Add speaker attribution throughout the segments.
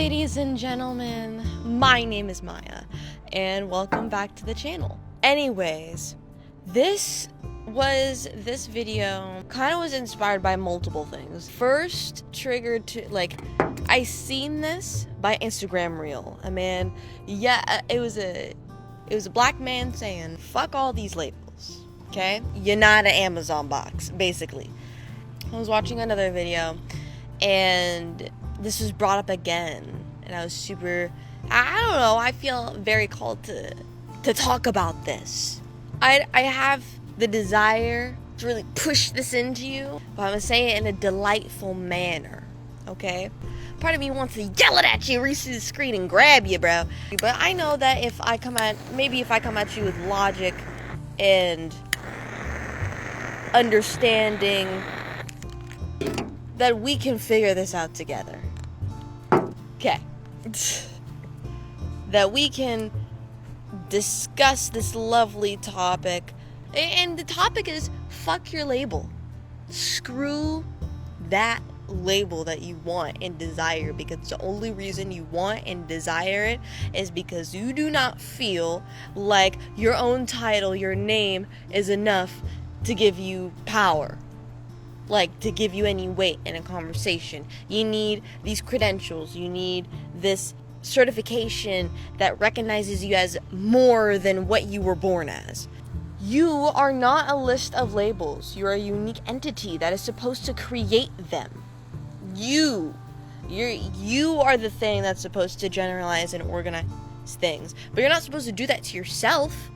Speaker 1: Ladies and gentlemen, my name is Maya, and welcome back to the channel. Anyways, this video kind of was inspired by multiple things. First, triggered to, I seen this by Instagram Reel. It was a black man saying, fuck all these labels, okay? You're not an Amazon box, basically. I was watching another video, and this was brought up again, and I was I feel very called to talk about this. I have the desire to really push this into you, but I'm gonna say it in a delightful manner, okay? Part of me wants to yell it at you, reach through the screen and grab you, bro. But I know that if I come at you with logic and understanding, that we can figure this out together. Okay. That we can discuss this lovely topic. And the topic is, fuck your label. Screw that label that you want and desire, because the only reason you want and desire it is because you do not feel like your own title, your name, is enough to give you power. Like, to give you any weight in a conversation. You need these credentials. You need this certification that recognizes you as more than what you were born as. You are not a list of labels. You're a unique entity that is supposed to create them. You are the thing that's supposed to generalize and organize things. But you're not supposed to do that to yourself.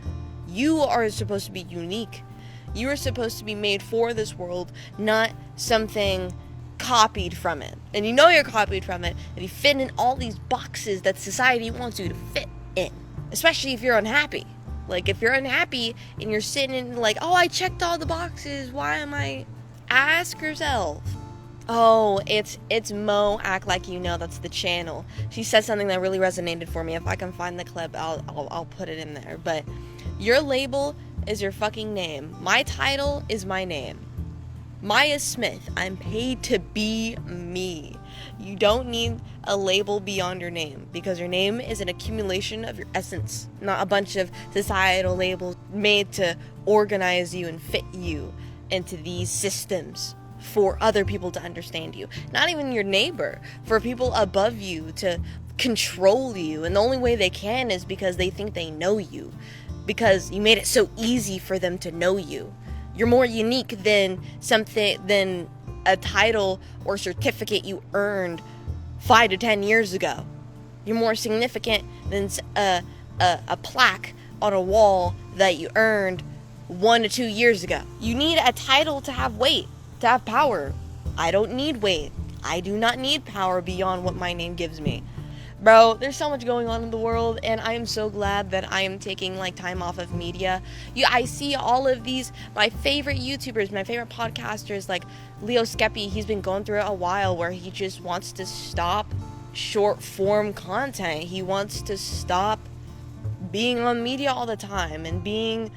Speaker 1: You are supposed to be unique. You are supposed to be made for this world, not something copied from it. And you know you're copied from it, and you fit in all these boxes that society wants you to fit in. Especially if you're unhappy. Like, if you're unhappy and you're sitting in like, oh, I checked all the boxes, why am I... Ask yourself. Oh, it's Mo, Act Like You Know, that's the channel. She said something that really resonated for me. If I can find the clip, I'll put it in there. But your label is your fucking name. My title is my name. Maya Smith. I'm paid to be me. You don't need a label beyond your name, because your name is an accumulation of your essence, not a bunch of societal labels made to organize you and fit you into these systems for other people to understand you. Not even your neighbor, for people above you to control you, and the only way they can is because they think they know you. Because you made it so easy for them to know you. You're more unique than a title or certificate you earned 5 to 10 years ago. You're more significant than a plaque on a wall that you earned 1 to 2 years ago. You need a title to have weight, to have power. I don't need weight. I do not need power beyond what my name gives me. Bro, there's so much going on in the world, and I am so glad that I am taking time off of media. I see all of these, my favorite YouTubers, my favorite podcasters, like Leo Skeppy. He's been going through it a while, where he just wants to stop short form content. He wants to stop being on media all the time and being,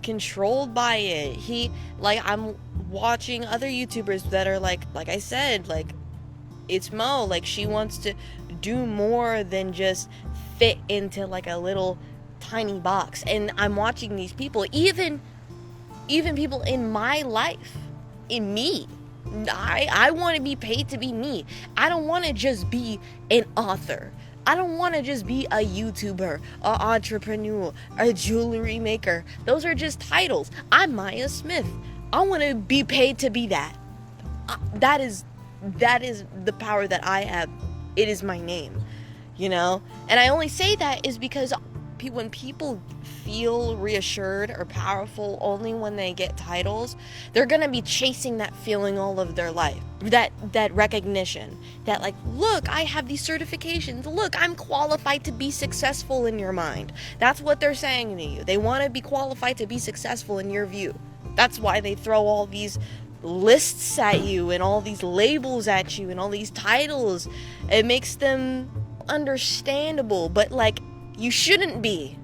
Speaker 1: controlled by it. I'm watching other YouTubers that are like I said, it's Mo. She wants to do more than just fit into a little tiny box. And I'm watching these people, even people in my life, in me. I want to be paid to be me. I don't want to just be an author. I don't want to just be a YouTuber, an entrepreneur, a jewelry maker. Those are just titles. I'm Maya Smith. I want to be paid to be that. That is the power that I have. It is my name, And I only say that is because when people feel reassured or powerful only when they get titles, they're gonna be chasing that feeling all of their life. That recognition. That look, I have these certifications. Look, I'm qualified to be successful in your mind. That's what they're saying to you. They want to be qualified to be successful in your view. That's why they throw all these lists at you and all these labels at you and all these titles. It makes them understandable, but you shouldn't be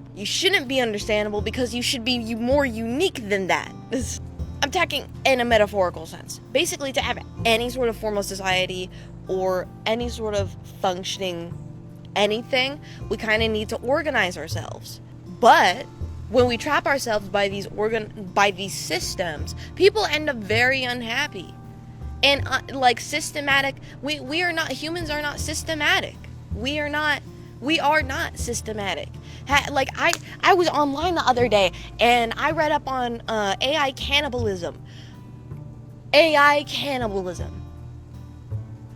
Speaker 1: understandable, because you should be more unique than that. I'm talking in a metaphorical sense. Basically, to have any sort of formal society or any sort of functioning anything, we kind of need to organize ourselves. But when we trap ourselves by these systems, people end up very unhappy. And systematic, we are not, humans are not systematic. We are not systematic. I was online the other day and I read up on AI cannibalism. AI cannibalism.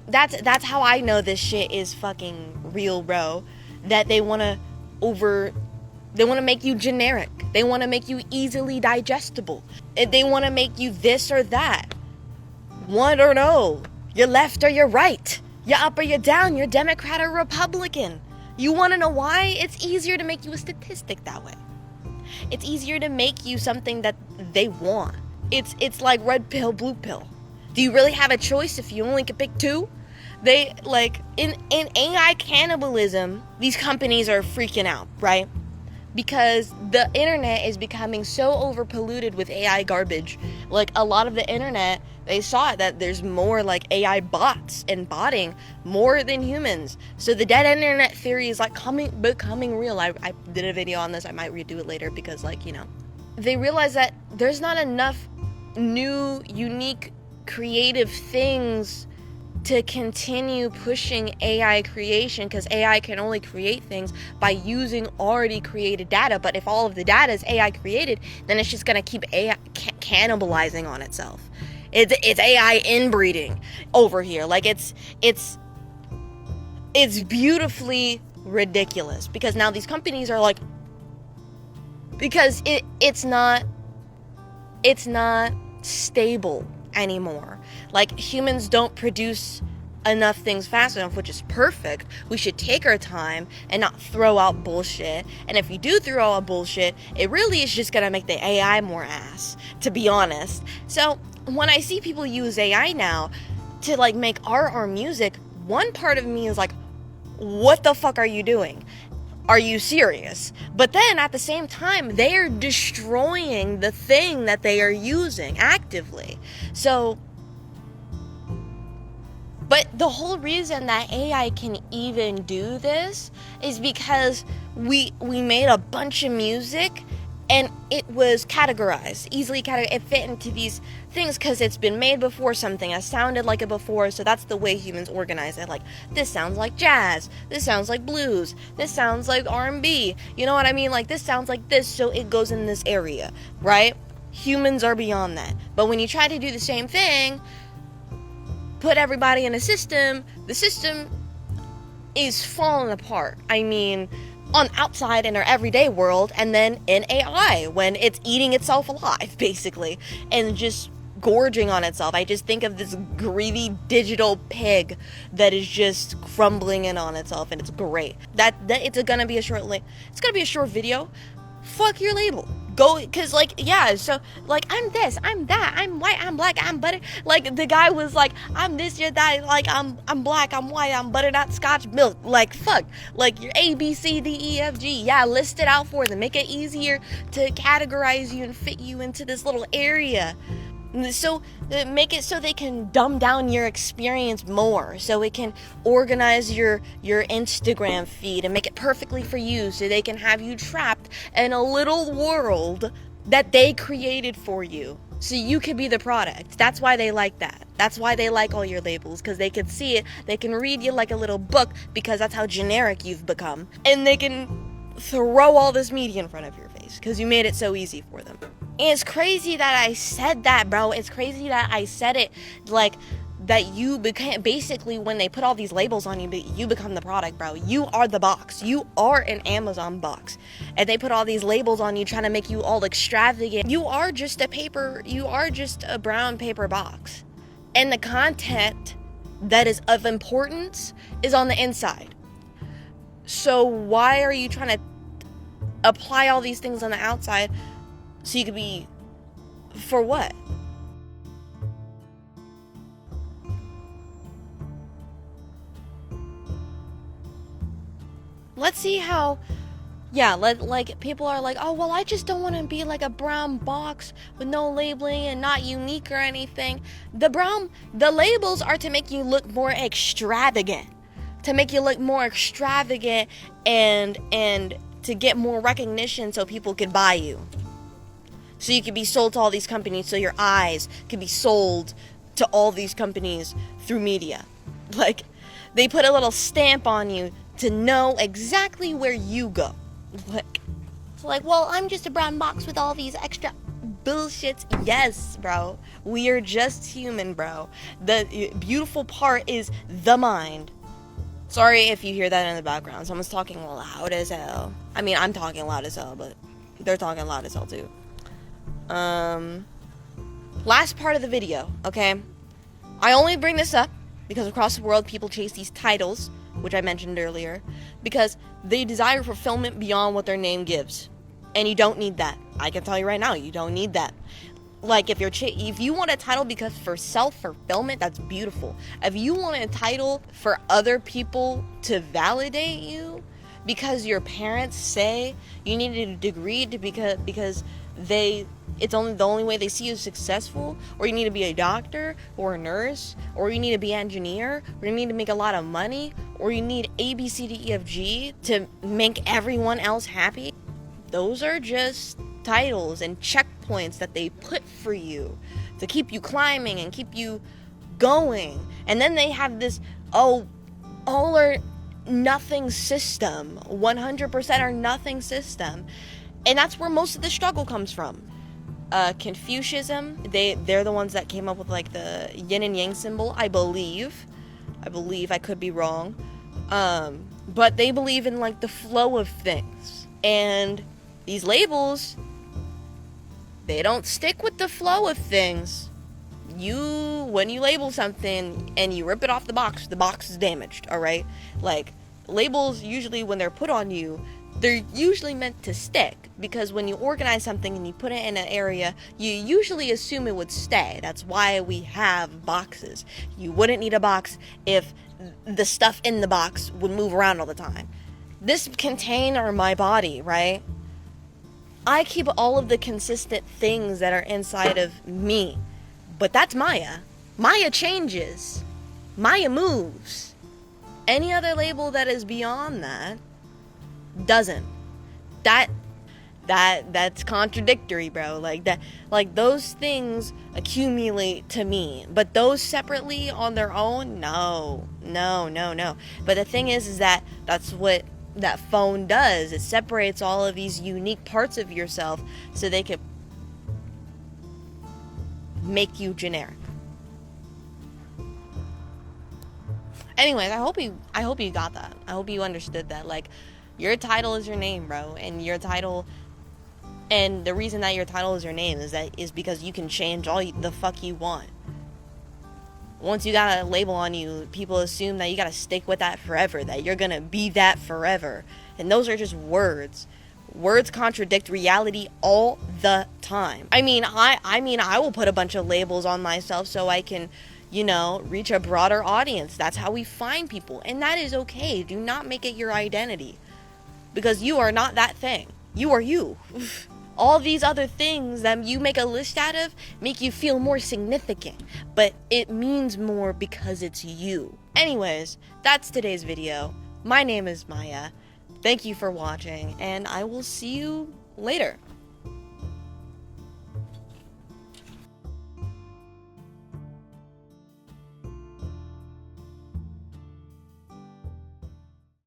Speaker 1: That's how I know this shit is fucking real, bro. That they want to make you generic. They want to make you easily digestible. They want to make you this or that. One or no. You're left or you're right. You're up or you're down. You're Democrat or Republican. You want to know why? It's easier to make you a statistic that way. It's easier to make you something that they want. It's like red pill, blue pill. Do you really have a choice if you only can pick two? They, in AI cannibalism, these companies are freaking out, right? Because the internet is becoming so overpolluted with AI garbage. A lot of the internet, they saw it that there's more AI bots and botting more than humans. So the dead internet theory is becoming real. I did a video on this. I might redo it later because they realize that there's not enough new, unique, creative things to continue pushing AI creation, because AI can only create things by using already created data. But if all of the data is AI created, then it's just gonna keep AI cannibalizing on itself. It's AI inbreeding over here. It's beautifully ridiculous, because now these companies are because it's not stable anymore. Humans don't produce enough things fast enough, which is perfect. We should take our time and not throw out bullshit. And if you do throw out bullshit, it really is just gonna make the AI more ass, to be honest. So when I see people use AI now to make art or music, one part of me is what the fuck are you doing? Are you serious? But then at the same time, they are destroying the thing that they are using actively. So, but the whole reason that AI can even do this is because we made a bunch of music and it was categorized, it fit into these things because it's been made before, something has sounded like it before, so that's the way humans organize it. This sounds like jazz, this sounds like blues, this sounds like R&B, you know what I mean? This sounds like this, so it goes in this area, right? Humans are beyond that. But when you try to do the same thing, put everybody in a system, the system is falling apart. I mean, on outside in our everyday world, and then in AI when it's eating itself alive, basically, and just gorging on itself. I just think of this greedy digital pig that is just crumbling in on itself, and it's great. That it's gonna be a short video. Fuck your label. Go, because so I'm this, I'm that, I'm white, I'm black, I'm butter. The guy was I'm this, you're that, I'm black, I'm white, I'm butternut scotch milk. Fuck, you're A, B, C, D, E, F, G. Yeah, list it out for them. Make it easier to categorize you and fit you into this little area. So make it so they can dumb down your experience more, so it can organize your Instagram feed and make it perfectly for you, so they can have you trapped in a little world that they created for you, so you can be the product. That's why they like that. That's why they like all your labels, because they can see it, they can read you like a little book, because that's how generic you've become, and they can throw all this media in front of your face because you made it so easy for them. And it's crazy that I said that, bro. It's crazy that I said it that you became, basically, when they put all these labels on you, you become the product, bro. You are the box. You are an Amazon box. And they put all these labels on you trying to make you all extravagant. You are just a brown paper box. And the content that is of importance is on the inside. So why are you trying to apply all these things on the outside so you could be, for what? Let's see how Yeah, like people are like, oh well, I just don't want to be like a brown box with no labeling and not unique or anything. The labels are to make you look more extravagant, and to get more recognition so people could buy you, so you could be sold to all these companies, so your eyes could be sold to all these companies through media. Like, they put a little stamp on you to know exactly where you go. Like, it's like, well, I'm just a brown box with all these extra bullshits. Yes, bro. We are just human, bro. The beautiful part is the mind. Sorry if you hear that in the background. Someone's talking loud as hell. I mean, I'm talking loud as hell, but they're talking loud as hell too. Last part of the video, okay? I only bring this up because across the world people chase these titles, which I mentioned earlier, because they desire fulfillment beyond what their name gives. And you don't need that. I can tell you right now, you don't need that. Like, if you want a title because for self-fulfillment, that's beautiful. If you want a title for other people to validate you, because your parents say you need a degree because it's only the only way they see you successful, or you need to be a doctor or a nurse, or you need to be an engineer, or you need to make a lot of money, or you need A, B, C, D, E, F, G to make everyone else happy. Those are just titles and checkpoints that they put for you to keep you climbing and keep you going. And then they have this all or nothing system, 100% or nothing system. And that's where most of the struggle comes from. Confucianism, they're the ones that came up with like the yin and yang symbol, I believe, I could be wrong, but they believe in like the flow of things, and these labels, they don't stick with the flow of things. When you label something and you rip it off the box is damaged, alright? Like, labels, usually when they're put on you, they're usually meant to stick, because when you organize something and you put it in an area, you usually assume it would stay. That's why we have boxes. You wouldn't need a box if the stuff in the box would move around all the time. This container, my body, right? I keep all of the consistent things that are inside of me. But that's Maya. Maya changes. Maya moves. Any other label that is beyond that doesn't. That's contradictory, bro. Like those things accumulate to me, but those separately on their own, no. But the thing is that's what that phone does. It separates all of these unique parts of yourself so they can make you generic. Anyways, I hope you got that. I hope you understood that. Like, your title is your name, bro, and your title, and the reason that your title is your name is because you can change all the fuck you want. Once you got a label on you, people assume that you gotta stick with that forever, that you're gonna be that forever. And those are just words. Words contradict reality all the time. I mean, I will put a bunch of labels on myself so I can, reach a broader audience. That's how we find people. And that is okay. Do not make it your identity. Because you are not that thing. You are you. All these other things that you make a list out of make you feel more significant, but it means more because it's you. Anyways, that's today's video. My name is Maya. Thank you for watching, and I will see you later.